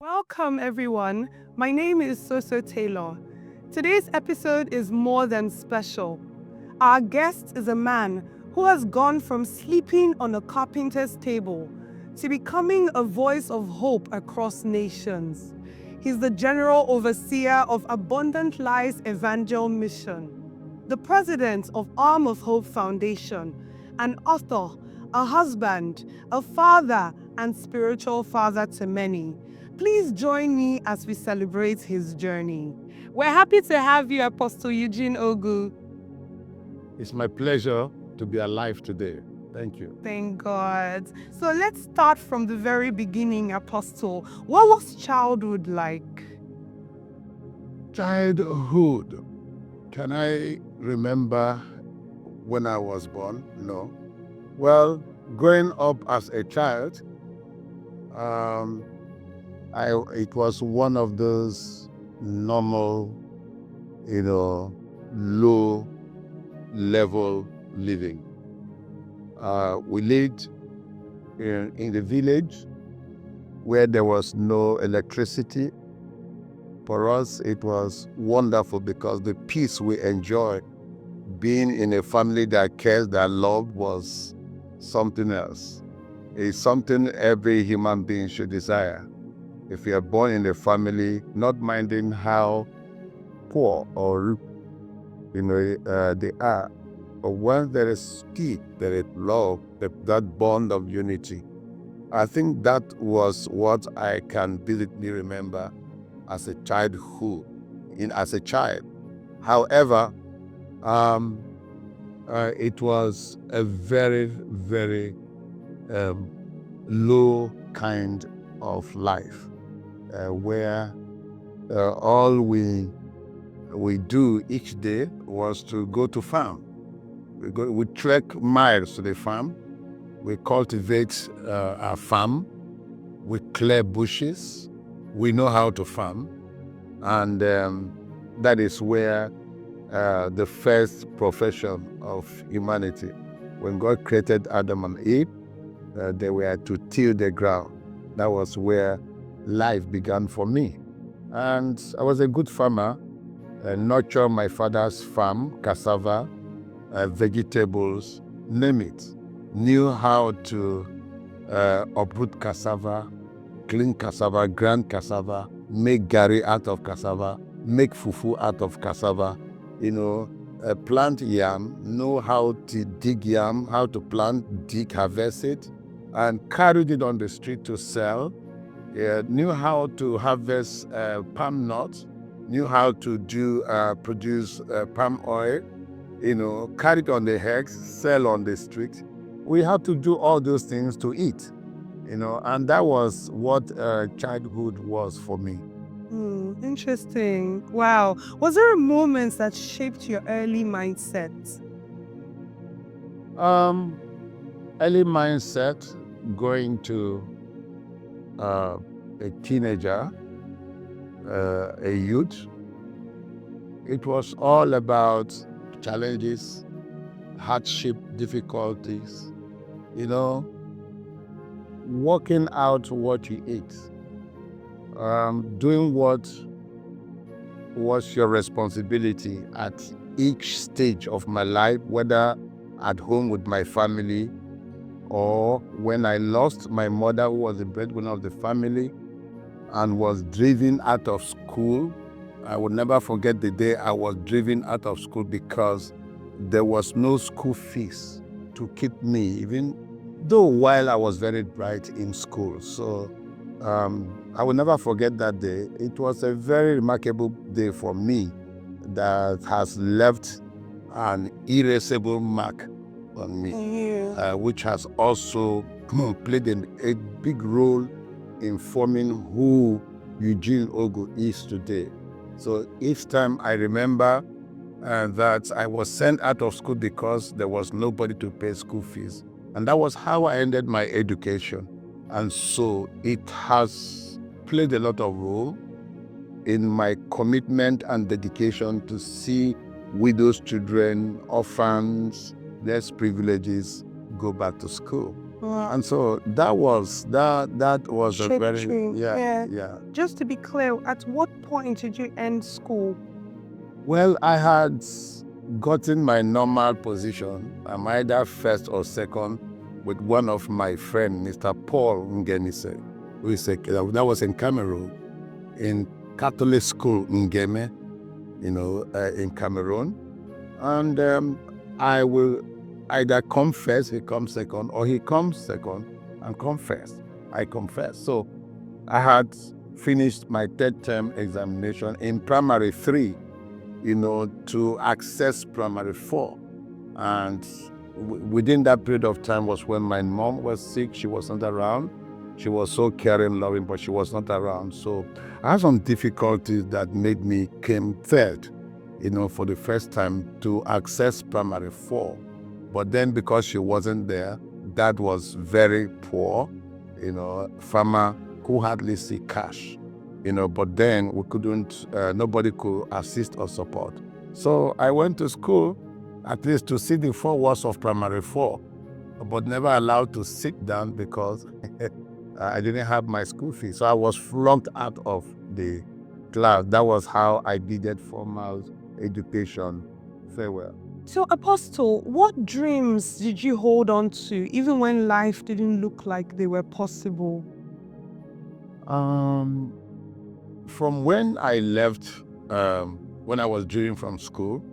Welcome, everyone. My name is Soso Taylor. Today's episode is more than special. Our guest is a man who has gone from sleeping on a carpenter's table to becoming a voice of hope across nations. He's the General Overseer of Abundant Lives Evangel Mission, the president of Arm of Hope Foundation, an author, a husband, a father, and spiritual father to many. Please join me as we celebrate his journey. We're happy to have you, Apostle Eugene Ogu. It's my pleasure to be alive today. Thank you. Thank God. So let's start from the very beginning, Apostle. What was childhood like? Childhood. Can I remember when I was born? No. Well, growing up as a child, it was one of those normal, low level living. We lived in the village where there was no electricity. For us, it was wonderful because the peace we enjoyed being in a family that cares, that loved, was something else. It's something every human being should desire. If you are born in a family, not minding how poor or they are, but when there is peace, there is love, that bond of unity. I think that was what I can vividly remember as a childhood, as a child. However, it was a very, very low kind of life where all we do each day was to go to farm. We trek miles to the farm. We cultivate our farm. We clear bushes. We know how to farm. And that is where the first profession of humanity, when God created Adam and Eve, they were to till the ground. That was where life began for me. And I was a good farmer. Nurtured my father's farm, cassava, vegetables, name it. Knew how to uproot cassava, clean cassava, grind cassava, make garri out of cassava, make fufu out of cassava, plant yam, know how to dig yam, how to plant, dig, harvest it, and carried it on the street to sell. Knew how to harvest palm nuts, knew how to produce palm oil, carried on the heads, sell on the street. We had to do all those things to eat, and that was what childhood was for me. Interesting. Wow. Was there a moment that shaped your early mindset? Early mindset, going to a teenager, a youth. It was all about challenges, hardship, difficulties, working out what you eat, doing what was your responsibility at each stage of my life, whether at home with my family or when I lost my mother, who was the breadwinner of the family and was driven out of school. I will never forget the day I was driven out of school because there was no school fees to keep me, even though while I was very bright in school. So I will never forget that day. It was a very remarkable day for me that has left an erasable mark on me, which has also played a big role in forming who Eugene Ogu is today. So each time I remember that I was sent out of school because there was nobody to pay school fees. And that was how I ended my education. And so it has played a lot of role in my commitment and dedication to see widows' children, orphans, less privileges go back to school. Wow. And so that was a Shaped very, you. yeah. Just to be clear, at what point did you end school? Well, I had gotten my normal position. I'm either first or second with one of my friends, Mr. Paul Ngenise, who is that was in Cameroon, in Catholic school Ngeme, in Cameroon. And I will either come first, he comes second, or he comes second and come first. I come first. So I had finished my third term examination in primary 3, to access primary 4. And within that period of time was when my mom was sick. She was not around. She was so caring, loving, but she was not around. So I had some difficulties that made me came third, for the first time to access primary 4. But then because she wasn't there, that was very poor, farmer who hardly see cash, but then we couldn't, nobody could assist or support. So I went to school at least to see the 4 walls of primary 4, but never allowed to sit down because I didn't have my school fee. So I was flunked out of the class. That was how I needed formal education. Farewell. So, Apostle, what dreams did you hold on to even when life didn't look like they were possible? From when I left, when I was dreaming from school,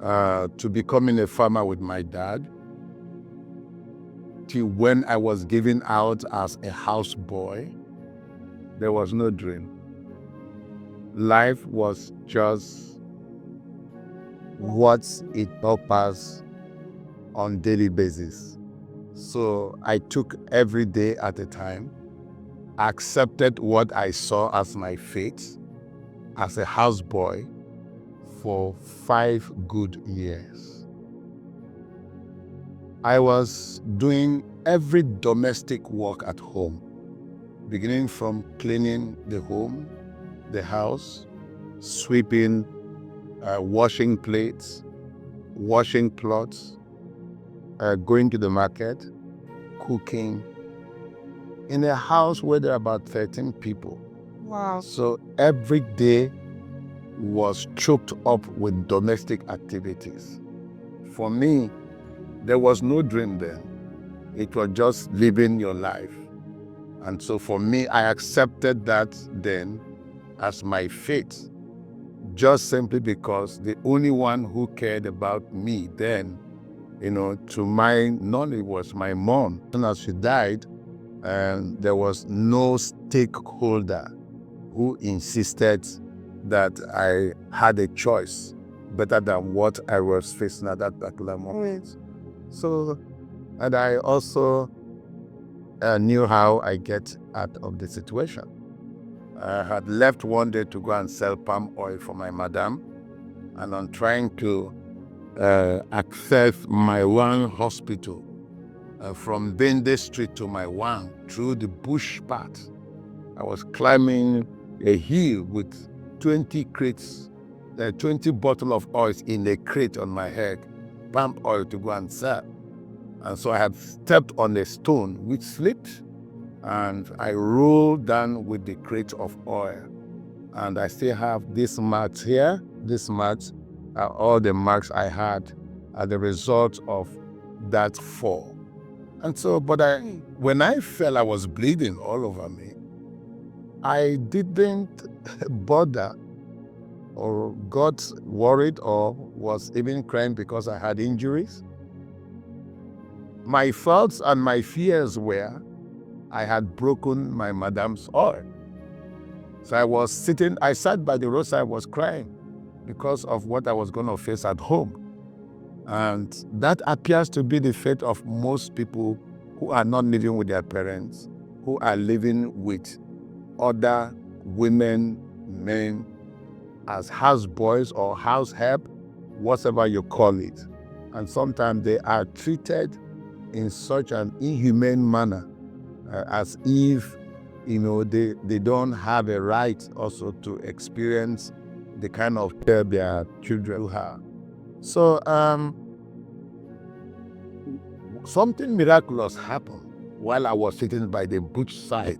to becoming a farmer with my dad, till when I was given out as a houseboy, there was no dream. Life was just what it helped us on daily basis. So I took every day at a time, accepted what I saw as my fate as a houseboy for 5 good years. I was doing every domestic work at home, beginning from cleaning the home, the house, sweeping, washing plates, washing clothes, going to the market, cooking, in a house where there are about 13 people. Wow. So every day was choked up with domestic activities. For me, there was no dream then. It was just living your life. And so for me, I accepted that then as my fate, just simply because the only one who cared about me then, to my knowledge, was my mom. And as she died, there was no stakeholder who insisted that I had a choice better than what I was facing at that particular moment. So, and I also knew how I get out of the situation. I had left one day to go and sell palm oil for my madam, and on trying to access my one hospital from Bende Street to my one through the bush path, I was climbing a hill with 20 crates, 20 bottles of oil in a crate on my head, palm oil to go and sell. And so I had stepped on a stone which slipped, and I rolled down with the crate of oil. And I still have this marks here. These marks are all the marks I had as the result of that fall. And so, but when I fell, I was bleeding all over me. I didn't bother or got worried or was even crying because I had injuries. My thoughts and my fears were I had broken my madam's oil. So I sat by the roadside, I was crying because of what I was going to face at home. And that appears to be the fate of most people who are not living with their parents, who are living with other women, men, as houseboys or house help, whatever you call it. And sometimes they are treated in such an inhumane manner, as if they don't have a right also to experience the kind of care their children have. So something miraculous happened while I was sitting by the bush side,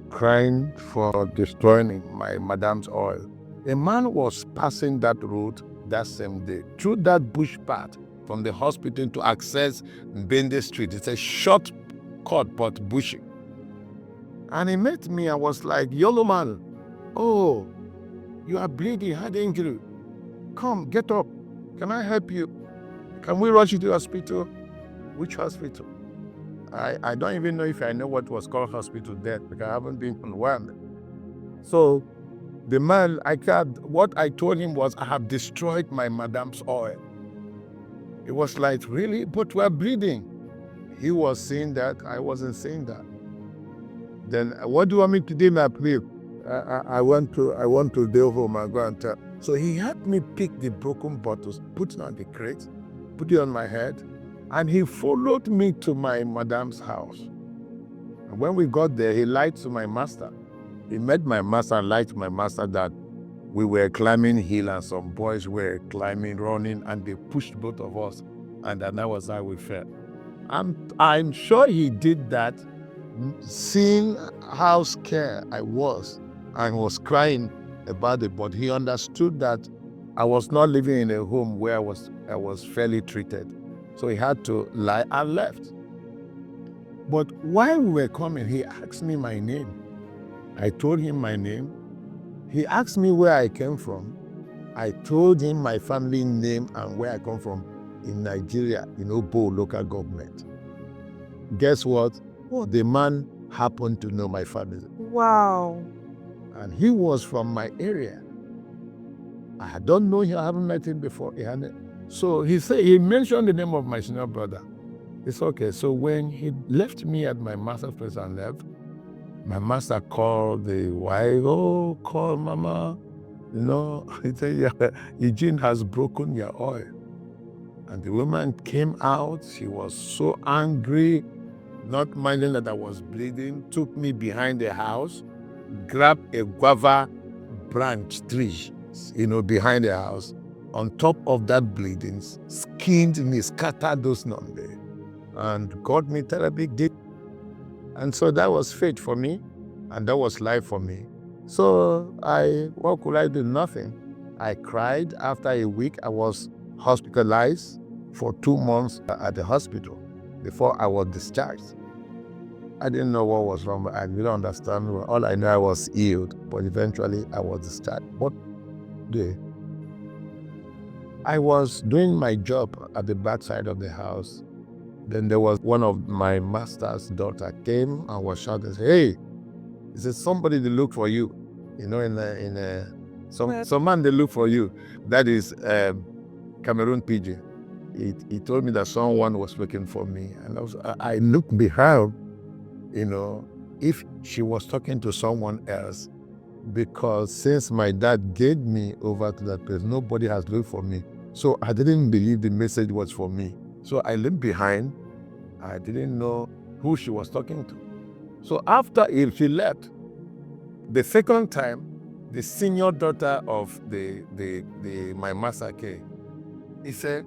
crying for destroying my madam's oil. A man was passing that road that same day through that bush path from the hospital to access Bende Street. It's a short cut but bushy. And he met me. I was like, "Yolo man, oh, you are bleeding, head injury. Come, get up. Can I help you? Can we rush you to the hospital?" "Which hospital?" I don't even know if I know what was called hospital there because I haven't been on one. So the man, what I told him was, "I have destroyed my madam's oil." It was like, "Really? But we're bleeding." He was saying that. I wasn't saying that. Then what do you want me to do, my please? I want to deal with my grandchild. So he helped me pick the broken bottles, put it on the crate, put it on my head, and he followed me to my madam's house. And when we got there, he lied to my master. He met my master and lied to my master that we were climbing hill and some boys were climbing, running, and they pushed both of us. And that was how we fell. I'm sure he did that, seeing how scared I was and was crying about it, but he understood that I was not living in a home where I was fairly treated. So he had to lie and left. But while we were coming, he asked me my name. I told him my name. He asked me where I came from. I told him my family name and where I come from in Nigeria, in Obo local government. Guess what? The man happened to know my family. Wow. And he was from my area. I don't know him. I haven't met him before. So he mentioned the name of my senior brother. It's okay. So when he left me at my master's place and left, my master called the wife. "Oh, call mama. He said, "Yeah, Eugene has broken your oil." And the woman came out. She was so angry, not minding that I was bleeding, took me behind the house, grabbed a guava branch tree, behind the house. On top of that bleeding, skinned me, scattered those numbers, and got me therapy. And so that was fate for me, and that was life for me. So what could I do? Nothing. I cried. After a week, I was hospitalized for 2 months at the hospital before I was discharged. I didn't know what was wrong, but I didn't understand. All I know, I was healed, but eventually I was discharged. What day? I was doing my job at the backside of the house. Then there was one of my master's daughter came and was shouting, "Hey, is it somebody to look for you?" Some man they look for you. That is Cameroon pidgin. He told me that someone was looking for me, and I looked behind, if she was talking to someone else, because since my dad gave me over to that place, nobody has looked for me. So I didn't believe the message was for me. So I looked behind. I didn't know who she was talking to. So after she left, the second time, the senior daughter of my master came. He said,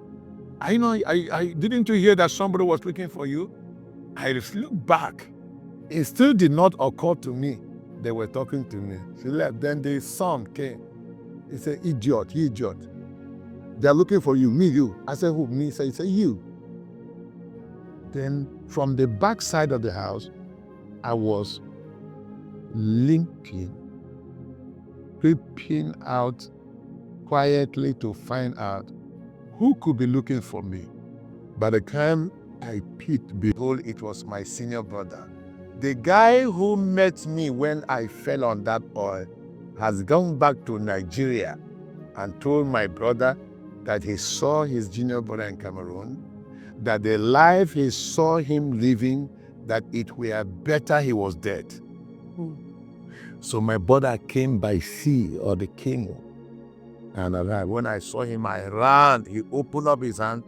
I didn't you hear that somebody was looking for you? I looked back. It still did not occur to me they were talking to me. She left. Then the son came. He said, idiot. They're looking for you, me, you. I said, who, me? He said, you. Then from the back side of the house, I was limping, creeping out quietly to find out who could be looking for me. By the time I peeked, behold, it was my senior brother. The guy who met me when I fell on that oil has gone back to Nigeria and told my brother that he saw his junior brother in Cameroon, that the life he saw him living, that it were better he was dead. So my brother came by sea or the king and arrived. When I saw him, I ran. He opened up his hand.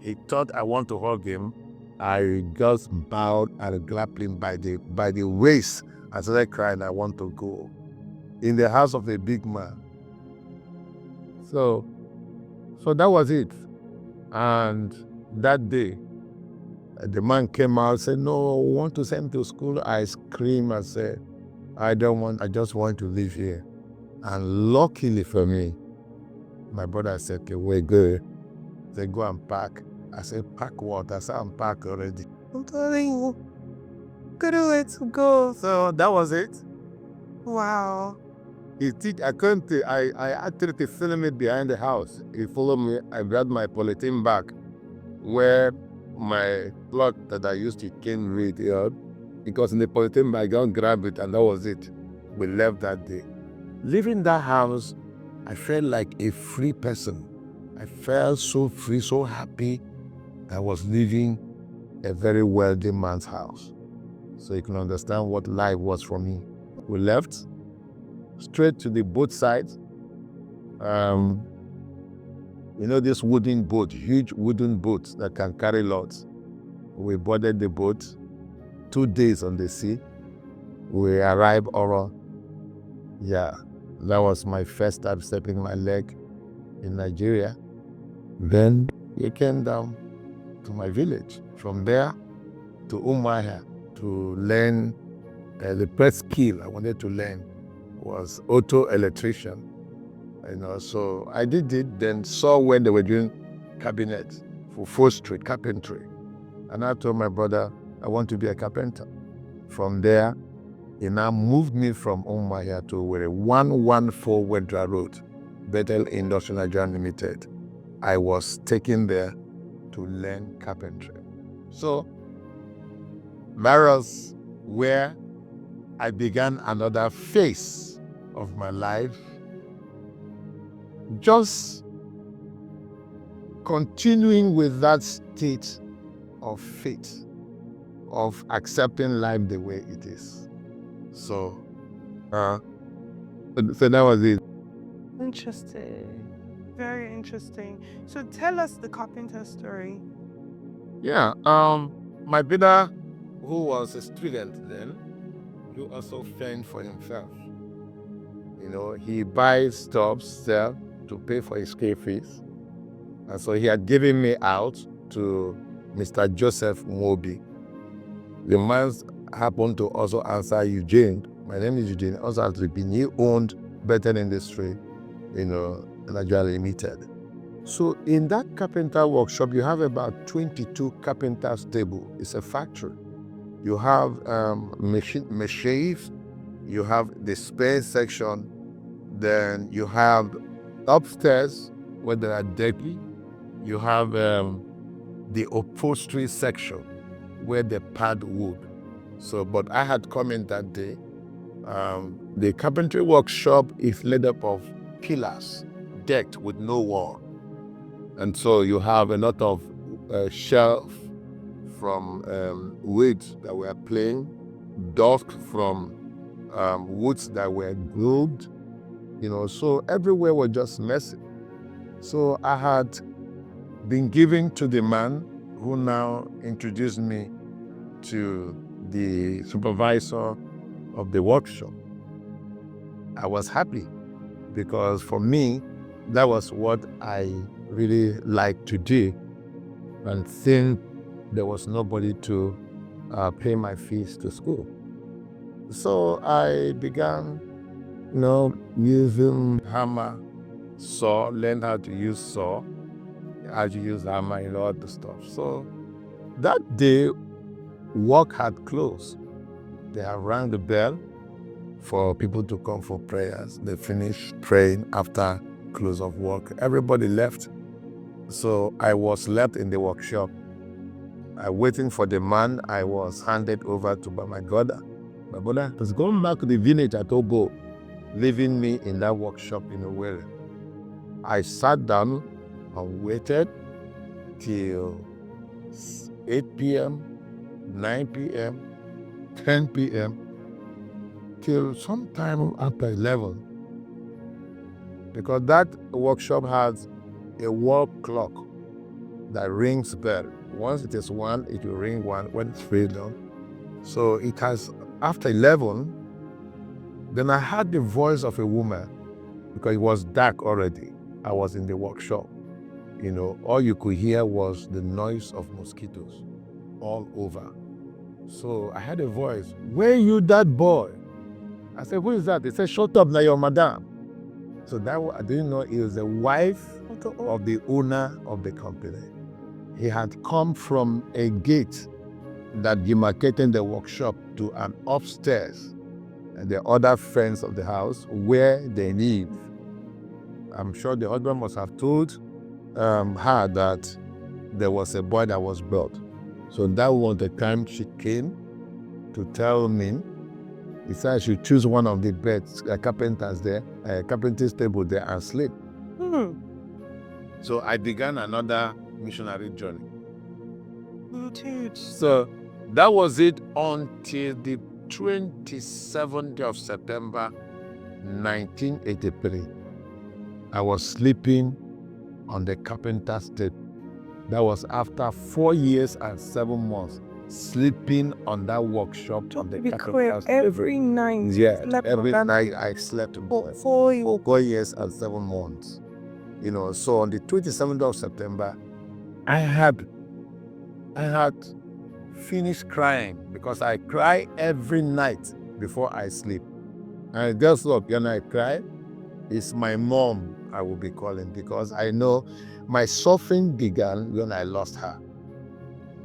He thought I want to hug him. I just bowed and grabbed him by the waist. I started crying, I want to go. In the house of a big man. So that was it. And that day, The man came out, said, no, I want to send him to school. I screamed and said, I don't want, I just want to live here. And luckily for me, my brother said, okay, we're good. They go and pack. I said, pack what? I said, I'm packed already. I'm telling you, couldn't wait to go. So that was it. Wow. I actually filmed it behind the house. He followed me. I grabbed my polythene bag where my plot that I used to cane read, because in the polythene bag, I grabbed it and that was it. We left that day. Leaving that house, I felt like a free person. I felt so free, so happy. I was leaving a very wealthy man's house. So you can understand what life was for me. We left straight to the boat side. This wooden boat, huge wooden boat that can carry loads. We boarded the boat, 2 days on the sea. We arrived Oro. Yeah, that was my first time stepping my leg in Nigeria. Then we came down to my village. From there to Umuahia to learn the first skill I wanted to learn was auto electrician. So I did it, then saw when they were doing cabinet for 4th Street carpentry. And I told my brother, I want to be a carpenter. From there, he now moved me from Umuahia to 114 Wedra Road, Bethel Industrial Nigeria Limited. I was taken there to learn carpentry. So that was where I began another phase of my life, just continuing with that state of faith, of accepting life the way it is. So that was it. Interesting. Very interesting. So tell us the carpenter story. Yeah, my brother, who was a student then, he also fend for himself. He buys stuff, sell to pay for his school fees. And so he had given me out to Mr. Joseph Mobi. The man happened to also answer Eugene. My name is Eugene. Also has been, he owned Better Industry, Nigeria Limited. So in that carpenter workshop, you have about 22 carpenters table. It's a factory. You have machines, you have the spare section, then you have upstairs where there are decks, you have the upholstery section where they pad wood. So, but I had come in that day. The carpentry workshop is made up of pillars, decked with no wall. And so you have a lot of shelf from woods that were plain, dust from woods that were grooved, so everywhere was just messy. So I had been given to the man who now introduced me to the supervisor of the workshop. I was happy because for me, that was what I really liked to do. And since there was nobody to pay my fees to school, so I began, using hammer, saw, learned how to use saw, how to use hammer, all the stuff. So that day, work had closed. They had rang the bell for people to come for prayers. They finished praying after close of work. Everybody left. So I was left in the workshop. Waiting for the man I was handed over to by my brother. My brother was going back to the village at Obo, leaving me in that workshop in Owerri. I sat down and waited till 8 p.m., 9 p.m., 10 p.m., till sometime after 11. Because that workshop has a wall clock that rings bell. Once it is 1, it will ring 1 when it's freedom. So it has, after 11, then I heard the voice of a woman because it was dark already. I was in the workshop. All you could hear was the noise of mosquitoes. all over. So I had a voice, "Where you that boy?" I said, "Who is that?" They said, "Shut up, now your madam." So that I didn't know he was the wife of the owner of the company. He had come from a gate that demarcated the workshop to an upstairs and the other fence of the house where they live. I'm sure the husband must have told her that there was a boy that was brought. So that was the time she came to tell me. He said I should choose one of the beds, carpenter's table there, and sleep. So I began another missionary journey. So that was it until the 27th of September 1983. I was sleeping on the carpenter's table. That was after 4 years and 7 months sleeping on that workshop on the carpenter's table. Every night. Yeah, every night I slept for 4 years and 7 months. So on the 27th of September, I had finished crying because I cry every night before I sleep. And guess what? When I cry, it's my mom I will be calling because I know my suffering began when I lost her.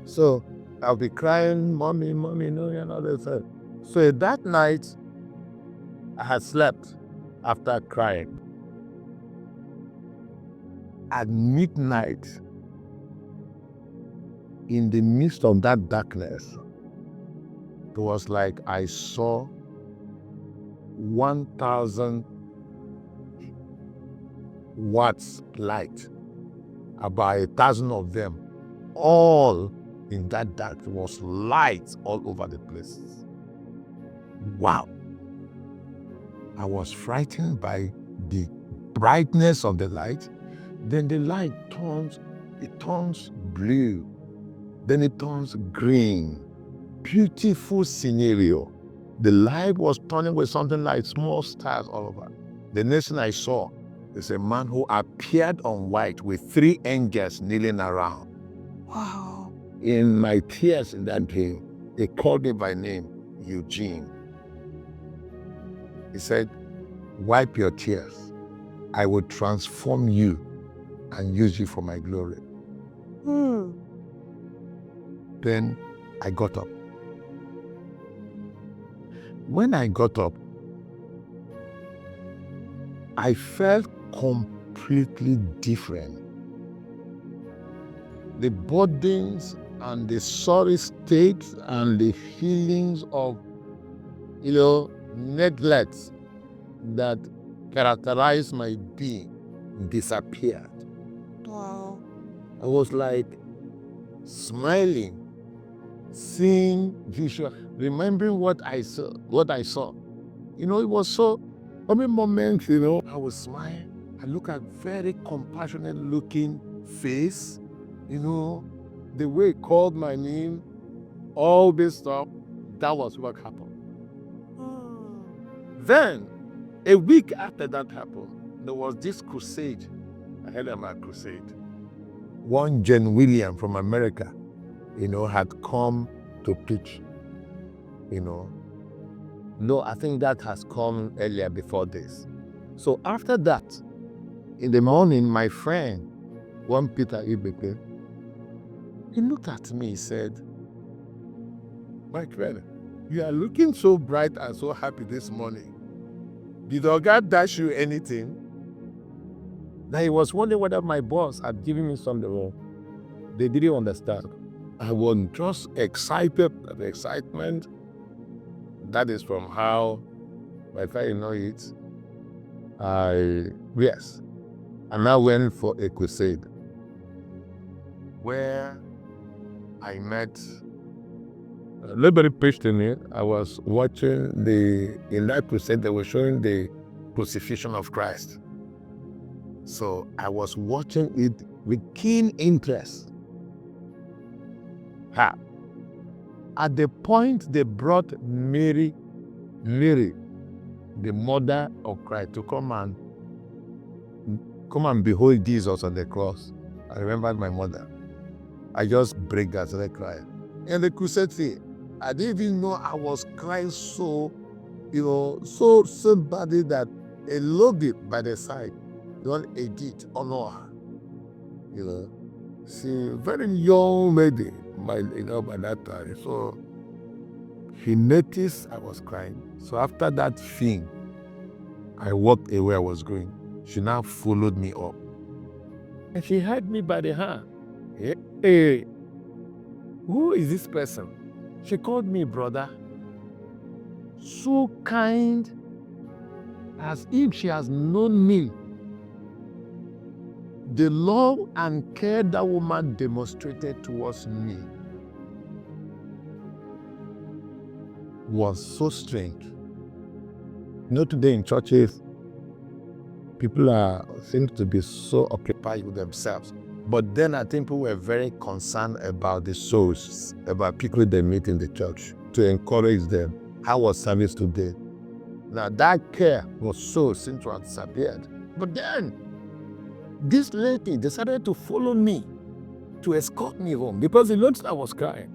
So I'll be crying, "Mommy, mommy, no, you're not there." So that night, I had slept after crying. At midnight, in the midst of that darkness, it was like I saw 1,000 watts light, about 1,000 of them, all in that dark. It was light all over the place. Wow. I was frightened by the brightness of the light. Then the light turns blue. Then it turns green. Beautiful scenario. The light was turning with something like small stars all over. The next thing I saw is a man who appeared on white with 3 angels kneeling around. Wow. In my tears in that dream, he called me by name, Eugene. He said, "Wipe your tears. I will transform you and use you for my glory." Then I got up. When I got up, I felt completely different. The burdens and the sorry states and the feelings of, neglect that characterized my being disappeared. Wow. I was like smiling, seeing visual, remembering what I saw. It was so, every moment, I would smile. I look at very compassionate looking face, the way he called my name, all this stuff. That was what happened. Then, a week after that happened, there was this crusade. I heard about crusade. One Jen William from America, had come to preach. No, I think that has come earlier before this. So after that, in the morning, my friend, one Peter Ibeke, he looked at me, he said, "My friend, you are looking so bright and so happy this morning. Did God dash you anything?" Now he was wondering whether my boss had given me something wrong. They didn't understand. I was just excited, the excitement. That is from how my father know it. Yes. And I went for a crusade where I met, nobody preached in it. I was watching in that crusade, they were showing the crucifixion of Christ. So I was watching it with keen interest. At the point they brought Mary, the mother of Christ, to come and behold Jesus on the cross, I remembered my mother. I just break that and I cried. And the crusade thing, I didn't even know I was crying so, so badly that a lady by the side, Edith Honor, she very young lady, by that time. So she noticed I was crying. So after that thing, I walked away I was going. She now followed me up. And she held me by the hand. Hey, who is this person? She called me brother. So kind, as if she has known me. The love and care that woman demonstrated towards me was so strange. Today in churches, people seem to be so occupied with themselves. But then I think people were very concerned about the souls, about people they meet in the church, to encourage them. How was service today? Now that care was so seemed to have disappeared. But then, this lady decided to follow me, to escort me home, because he noticed I was crying.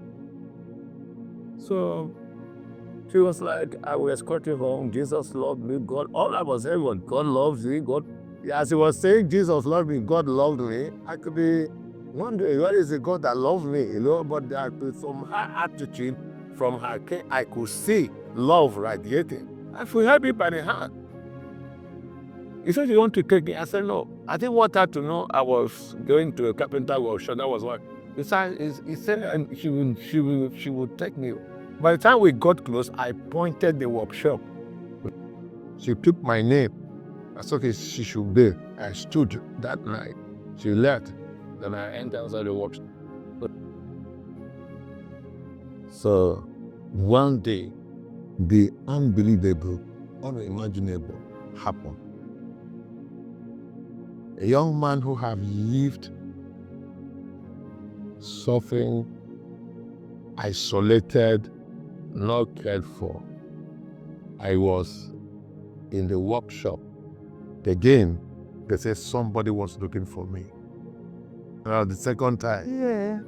So she was like, I will escort you home. Jesus loved me. God, all I was saying was, God loves me. God. As he was saying, Jesus loved me, God loved me, I could be wondering, what is the God that loved me? But there could be from her attitude, from her care, I could see love radiating. And she held me by the hand. He said, you want to take me? I said, no. I didn't want her to know I was going to a carpenter workshop. That was what. He said, and she would take me. By the time we got close, I pointed the workshop. She took my name. I said, okay, she should be. I stood that night. She left. Then I entered outside the workshop. So one day, the unbelievable, unimaginable happened. A young man who have lived suffering, isolated, not cared for. I was in the workshop. Again, they said somebody was looking for me. Now the second time,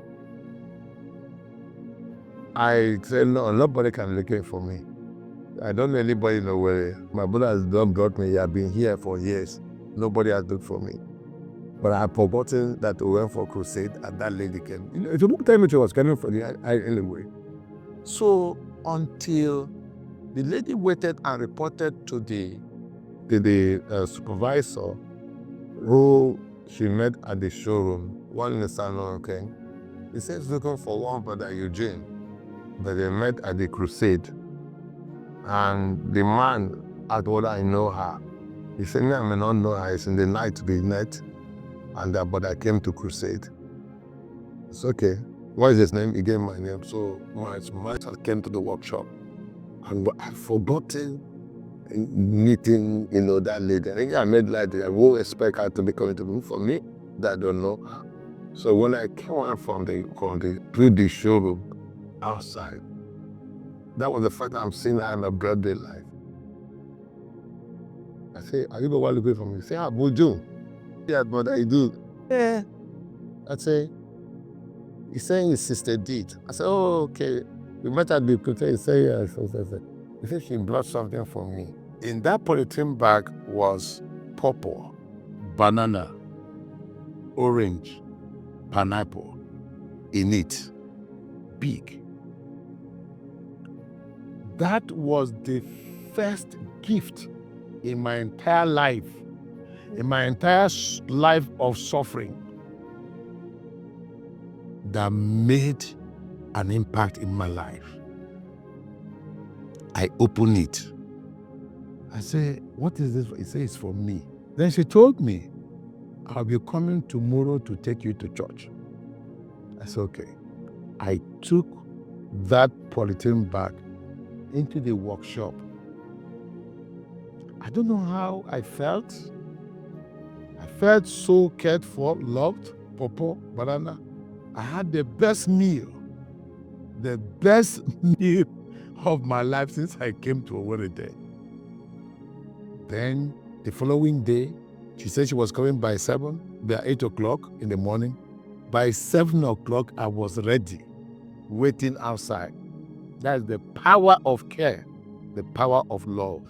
I said, no, nobody can look for me. I don't know anybody nowhere. My brother has not brought me. He has been here for years. Nobody has looked for me. But I had forgotten that we went for crusade and that lady came. It's a long time she was coming for me anyway. So until the lady waited and reported to the supervisor who she met at the showroom, one in the salon, okay? He says looking for one brother, Eugene, but they met at the crusade. And the man asked whether I know her. He said, no, I may not know her. It's in the night we met, but I came to crusade. It's okay. What is his name? He gave my name. So my son came to the workshop. And I've forgotten meeting, that lady. I think I made like I won't expect her to be coming to me. For me, that I don't know her. So when I came out from the showroom outside, that was the first time I'm seeing her in my birthday life. I say, are you the one looking for me? Say, Buju. Yeah, but I do. Yeah. I say, he's saying his sister did. I said, oh, okay. We met at the crusade. He said, yes. He said she brought something for me. In that polythene bag was purple, banana, orange, pineapple in it. Big. That was the first gift in my entire life, in my entire life of suffering, that made an impact in my life. I opened it. I said, what is this? He said, it's for me. Then she told me, I'll be coming tomorrow to take you to church. I said, okay. I took that polythene bag into the workshop. I don't know how I felt. I felt so cared for, loved, purple, banana. I had the best meal of my life since I came to Owerri Day. Then the following day, she said she was coming by 8 o'clock in the morning. By 7 o'clock, I was ready. waiting outside. That is the power of care, the power of love,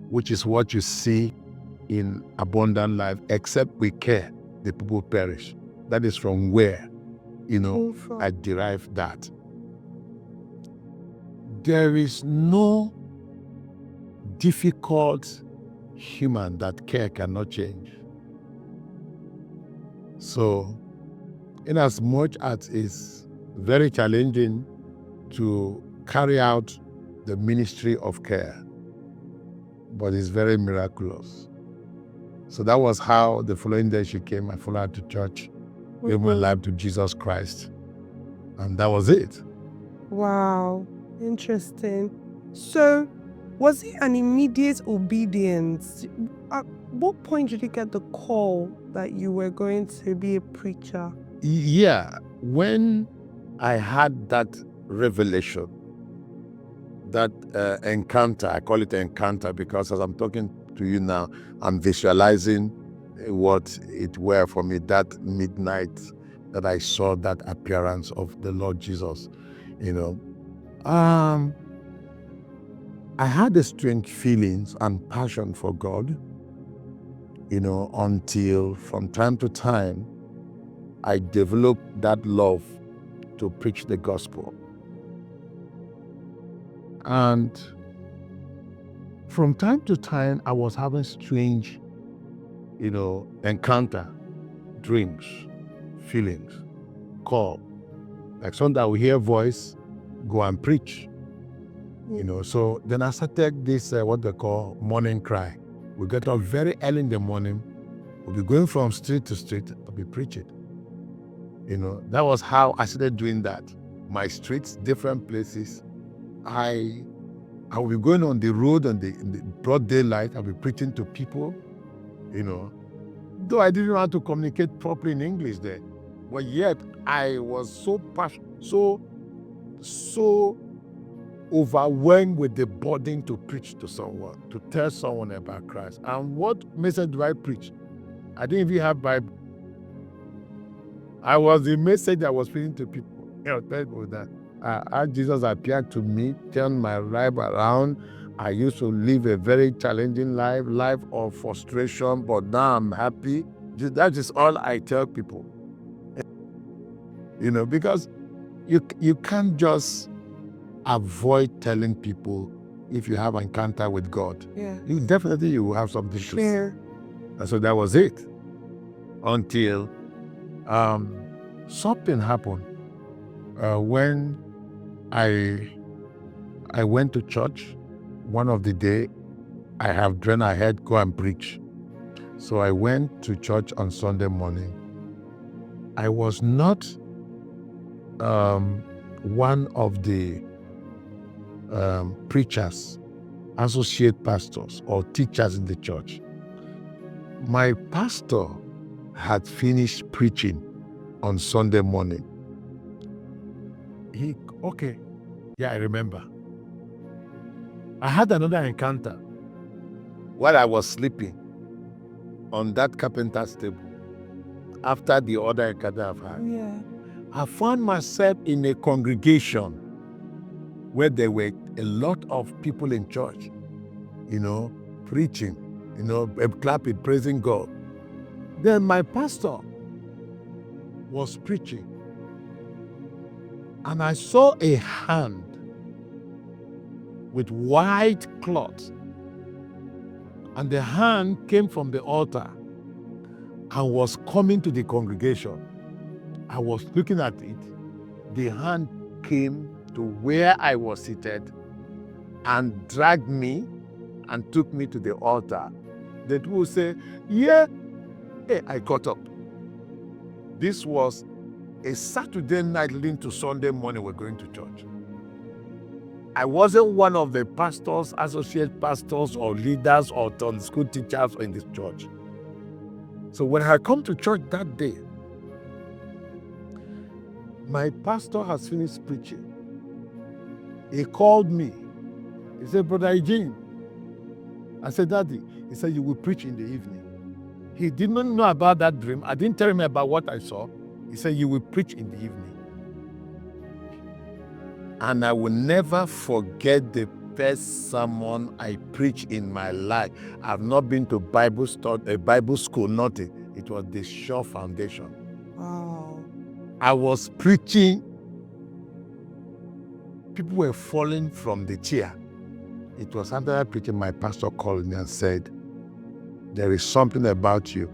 which is what you see in abundant life. Except we care, the people perish. That is from where, I derive that. There is no difficult human that care cannot change. So, in as much as it's very challenging to carry out the ministry of care, but it's very miraculous. So that was how the following day she came. I followed her to church, gave my life to Jesus Christ, and that was it. Wow, interesting. So, was it an immediate obedience? At what point did you get the call that you were going to be a preacher? Yeah, when I had that revelation, that encounter, I call it encounter because as I'm talking to you now, I'm visualizing what it were for me that midnight that I saw that appearance of the Lord Jesus. I had a strange feelings and passion for God, until from time to time I developed that love to preach the gospel. And from time to time, I was having strange, encounter, dreams, feelings, call. Like sometimes I will hear a voice, go and preach. So then I started this, what they call morning cry. We get up very early in the morning. We'll be going from street to street. I'll be preaching. That was how I started doing that. My streets, different places. I will be going on the road in the broad daylight. I'll be preaching to people, Though I didn't know how to communicate properly in English there. But yet I was so passionate, so overwhelmed with the burden to preach to someone, to tell someone about Christ. And what message do I preach? I didn't even have Bible. I was the message I was preaching to people. Tell people that how Jesus appeared to me, turned my life around. I used to live a very challenging life of frustration, but now I'm happy. That is all I tell people. Because you can't just avoid telling people if you have an encounter with God. Yeah. You will have something to say. And so that was it. Until something happened when I went to church. One of the day, I have dreamt ahead, go and preach. So I went to church on Sunday morning. I was not one of the preachers, associate pastors, or teachers in the church. My pastor had finished preaching on Sunday morning. I remember. I had another encounter while I was sleeping on that carpenter's table after the other encounter I've had. Yeah. I found myself in a congregation where there were a lot of people in church, preaching, clapping, praising God. Then my pastor was preaching, and I saw a hand with white cloth, and the hand came from the altar and was coming to the congregation. I was looking at it. The hand came to where I was seated and dragged me and took me to the altar. The people say, I got up. This was a Saturday night leading to Sunday morning. We're going to church. I wasn't one of the pastors, associate pastors, or leaders, or school teachers in this church. So when I come to church that day, my pastor has finished preaching. He called me. He said, Brother Eugene. I said, Daddy. He said, you will preach in the evening. He did not know about that dream. I didn't tell him about what I saw. He said, you will preach in the evening. And I will never forget the first sermon I preached in my life. I've not been to Bible school, nothing. It was the Sure Foundation. Wow. I was preaching. People were falling from the chair. It was after I preaching, my pastor called me and said, there is something about you.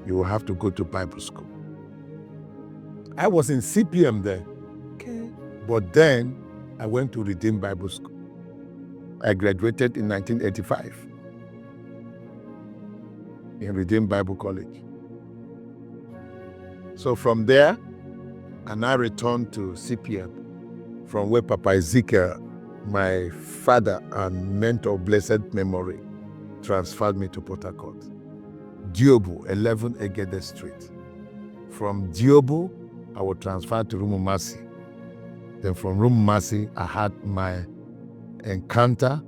You will have to go to Bible school. I was in CPM there. Okay. But then I went to Redeemed Bible School. I graduated in 1985 in Redeemed Bible College. So from there, and I returned to CPM, from where Papa Ezekiel, my father and mentor of blessed memory, transferred me to Port Harcourt. Diobu, 11 Egede Street. From Diobu, I was transferred to Rumumasi. Then from Rumumasi, I had my encounter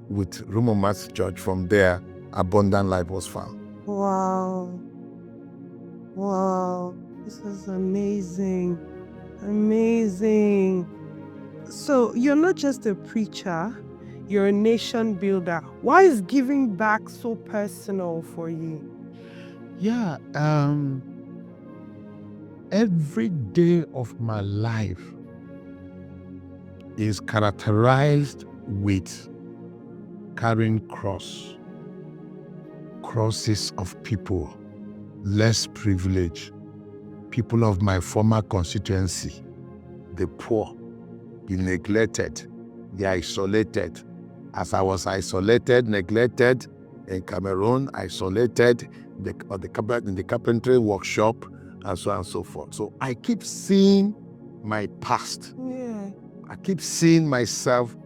with Rumumasi Church. From there, abundant life was found. Wow. Wow. This is amazing. Amazing. So you're not just a preacher, you're a nation builder. Why is giving back so personal for you? Yeah, every day of my life is characterized with carrying crosses of people, less privileged, people of my former constituency, the poor, the neglected, the isolated. As I was isolated, neglected in Cameroon, isolated in the carpentry workshop, and so on and so forth. So I keep seeing my past. Yeah. I keep seeing myself,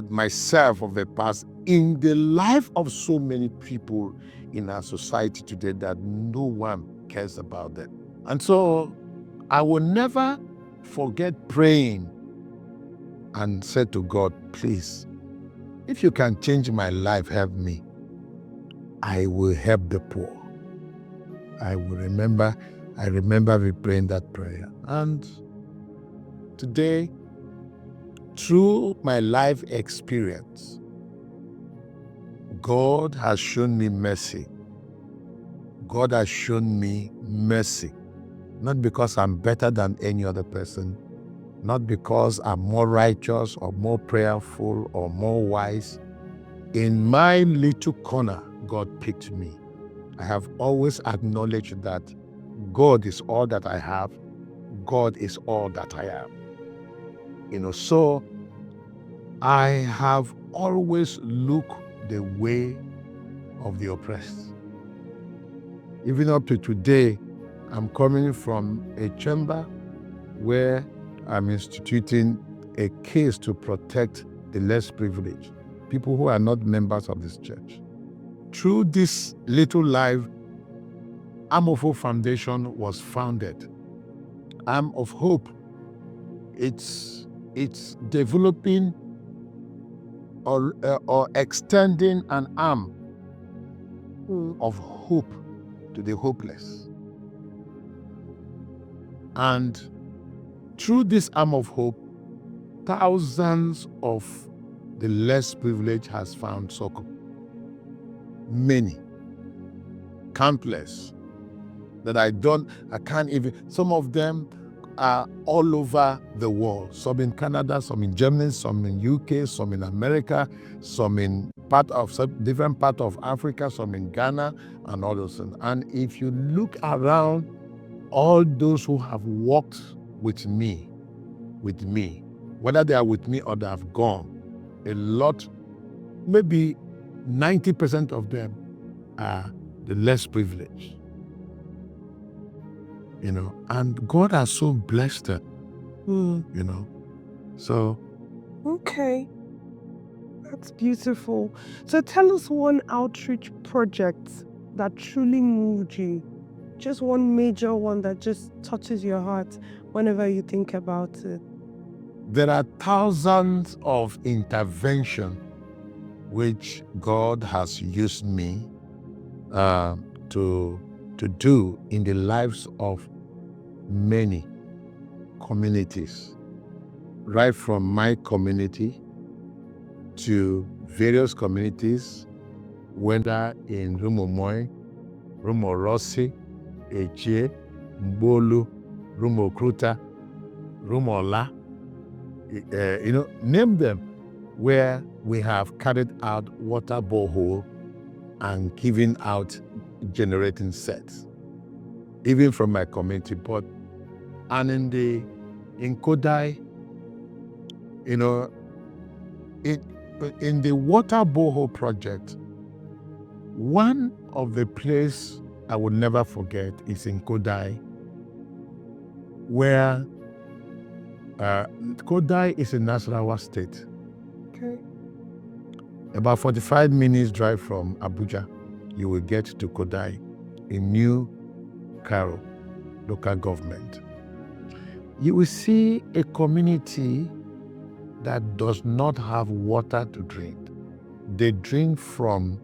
myself of the past in the life of so many people in our society today that no one cares about them. And so I will never forget praying and said to God, please, if you can change my life, help me. I will help the poor. I remember praying that prayer. And today, through my life experience, God has shown me mercy. God has shown me mercy. Not because I'm better than any other person, not because I'm more righteous or more prayerful or more wise. In my little corner, God picked me. I have always acknowledged that God is all that I have. God is all that I am. So I have always looked the way of the oppressed. Even up to today, I'm coming from a chamber where I'm instituting a case to protect the less privileged, people who are not members of this church. Through this little life, Arm of Hope Foundation was founded. Arm of Hope, it's developing or extending an arm of hope to the hopeless. And through this arm of hope, thousands of the less privileged has found succor. Many, countless, that I can't even, some of them are all over the world. Some in Canada, some in Germany, some in UK, some in America, some in different part of Africa, some in Ghana, and all those things. And if you look around, all those who have walked with me, whether they are with me or they have gone, a lot, maybe 90% of them are the less privileged. And God has so blessed them, so. Okay. That's beautiful. So tell us one outreach project that truly moved you. Just one major one that just touches your heart whenever you think about it. There are thousands of interventions which God has used me to do in the lives of many communities. right from my community to various communities, whether in Rumomoy, Rumorosi, Eche, Mbolu, Rumokruta, Rumola, name them, where we have carried out water borehole and given out generating sets, even from my community. And in Kodai, in the water borehole project, one of the places I would never forget is in Kodai, where Kodai is in Nasarawa State. Okay. About 45 minutes drive from Abuja, you will get to Kodai, in New Cairo local government. You will see a community that does not have water to drink. They drink from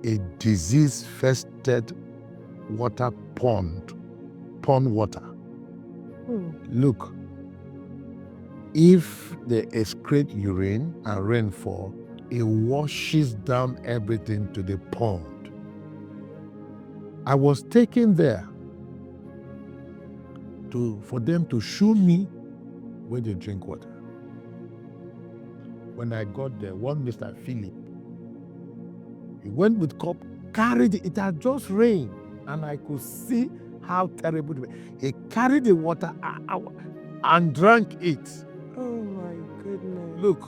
a disease-infested water pond water. Look, if they excrete urine and rainfall, it washes down everything to the pond. I was taken there for them to show me where they drink water. When I got there, one Mr. Philip, he went with cup, carried it. It had just rained, and I could see how terrible it was. He carried the water and drank it. Oh my goodness. Look,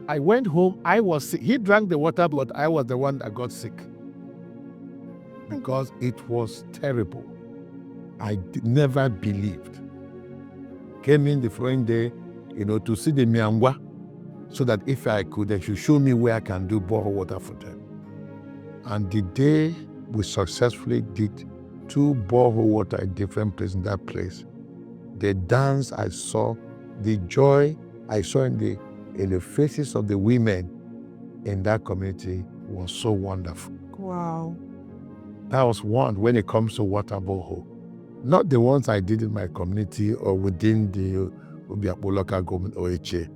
I went home, I was sick. He drank the water, but I was the one that got sick because it was terrible. I never believed. Came in the following day, to see the Miangwa, so that if I could, they should show me where I can do borehole water for them. And the day we successfully did 2 borehole water in different places in that place, the dance I saw, the joy I saw in the faces of the women in that community was so wonderful. Wow. That was one when it comes to water borehole. Not the ones I did in my community or within the Obiakpo local government or Eche.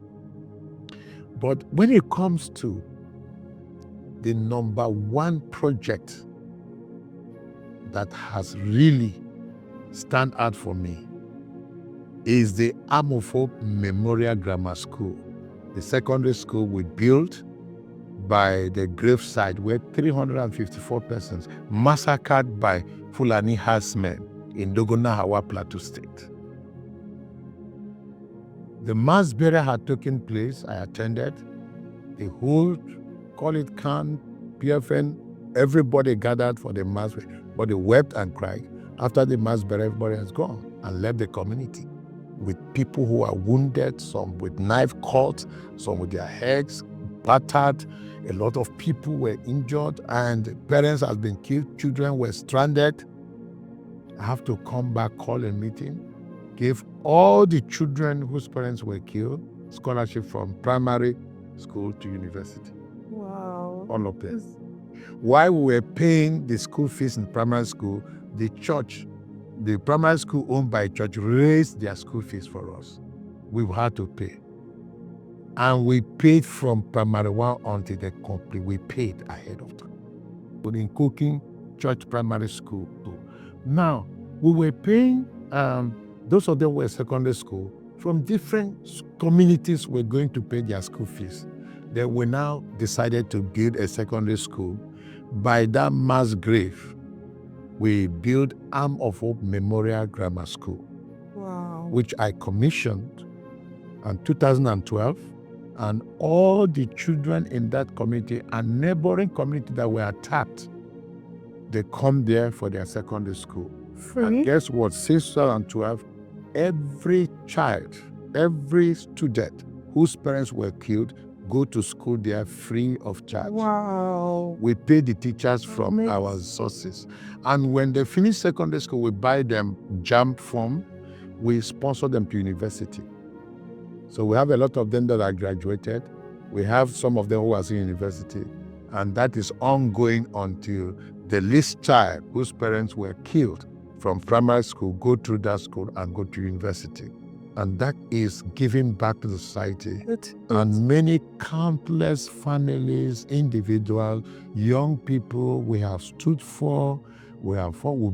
But when it comes to the number one project that has really stand out for me is the Arm of Hope Memorial Grammar School, the secondary school we built by the graveside where 354 persons massacred by Fulani herdsmen in Dogonahawa, Plateau State. The mass burial had taken place. I attended. The whole, call it camp, PFN, everybody gathered for the mass burial. But they wept and cried. After the mass burial, everybody has gone and left the community with people who are wounded, some with knife cuts, some with their heads battered. A lot of people were injured and parents have been killed. Children were stranded. I have to come back, call a meeting, give all the children whose parents were killed scholarship from primary school to university. Wow. All of them. While we were paying the school fees in primary school, the church, the primary school owned by church, raised their school fees for us. We had to pay. And we paid from primary 1 until the complete. We paid ahead of time. But in cooking, church primary school too. Now, we were paying, those of them were secondary school, from different communities were going to pay their school fees. Then we now decided to build a secondary school. By that mass grave, we built Arm of Hope Memorial Grammar School, Wow. which I commissioned in 2012. And all the children in that community and neighboring community that were attacked, they come there for their secondary school. Free? And guess what? Since 2012, every child, every student whose parents were killed go to school there free of charge. Wow. We pay the teachers from Amazing. our sources. And when they finish secondary school, we buy them JAMB form. We sponsor them to university. So we have a lot of them that are graduated. We have some of them who are in university. And that is ongoing until the least child whose parents were killed from primary school, go through that school and go to university. And that is giving back to the society. And many countless families, individuals, young people we have stood for. We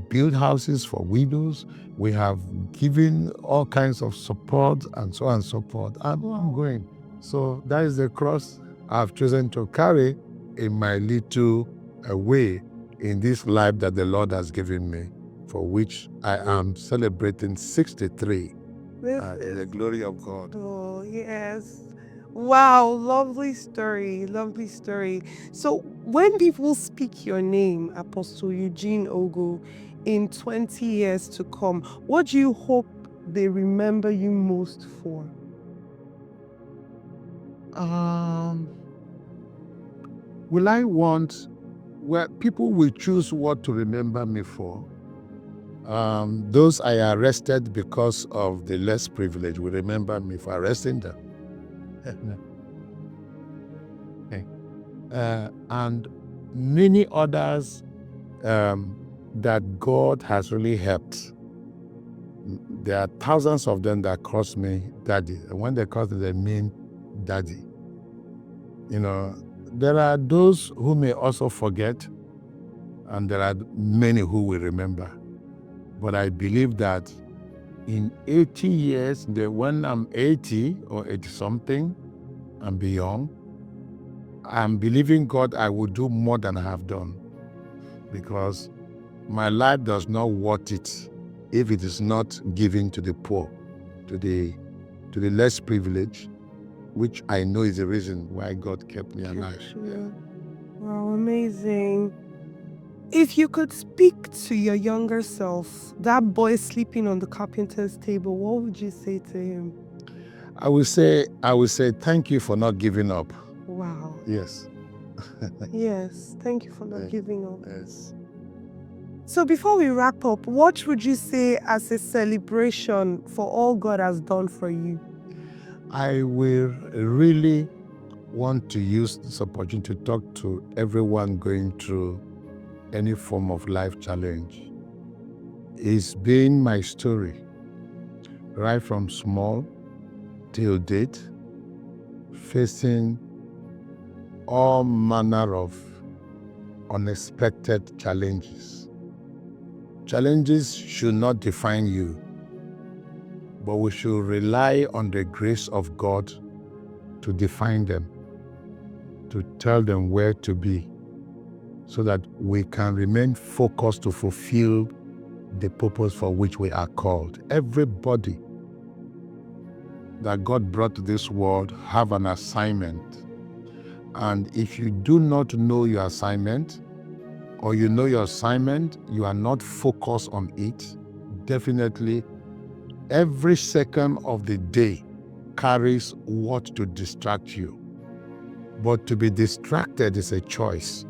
build houses for widows. We have given all kinds of support and so on and so forth. And I'm going. So that is the cross I've chosen to carry in my little way in this life that the Lord has given me, for which I am celebrating 63. In the glory of God. Oh, yes. Wow, lovely story, lovely story. So when people speak your name, Apostle Eugene Ogu, in 20 years to come, what do you hope they remember you most for? Will I want, well, people will choose what to remember me for. Those I arrested because of the less privileged will remember me for arresting them. Okay. And many others that God has really helped. There are thousands of them that call me daddy. And when they call me, they mean daddy. You know, there are those who may also forget, and there are many who will remember. But I believe that in 80 years, when I'm 80 or 80 something and beyond, I'm believing God I will do more than I have done, because my life does not worth it if it is not given to the poor, to the less privileged, which I know is the reason why God kept me alive. Yeah. Wow, amazing. If you could speak to your younger self, that boy sleeping on the carpenter's table, what would you say to him? I would say thank you for not giving up. Wow. Yes. Yes, thank you for not giving up. Yes. So before we wrap up, what would you say as a celebration for all God has done for you? I will really want to use this opportunity to talk to everyone going through any form of life challenge. It's been my story, right from small till date, facing all manner of unexpected challenges. Challenges should not define you, but we should rely on the grace of God to define them, to tell them where to be, so that we can remain focused to fulfill the purpose for which we are called. Everybody that God brought to this world have an assignment. And if you do not know your assignment, or you know your assignment, you are not focused on it, definitely every second of the day carries what to distract you. But to be distracted is a choice.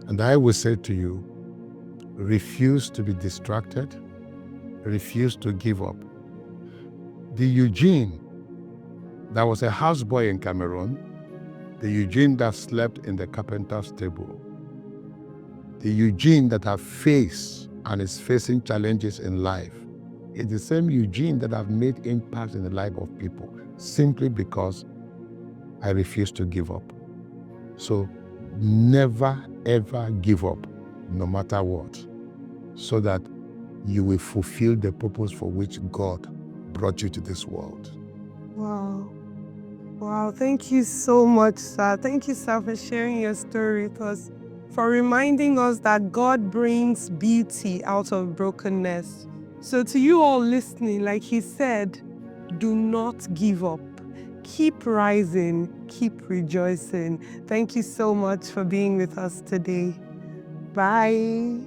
And I will say to you, refuse to be distracted, refuse to give up. The Eugene that was a houseboy in Cameroon, the Eugene that slept in the carpenter's table, the Eugene that have faced and is facing challenges in life, is the same Eugene that have made impacts in the life of people, simply because I refuse to give up. So never ever give up, no matter what, so that you will fulfill the purpose for which God brought you to this world. Wow. Wow, thank you so much, sir. Thank you, sir, for sharing your story with us, for reminding us that God brings beauty out of brokenness. So to you all listening, like he said, do not give up. Keep rising, keep rejoicing. Thank you so much for being with us today. Bye.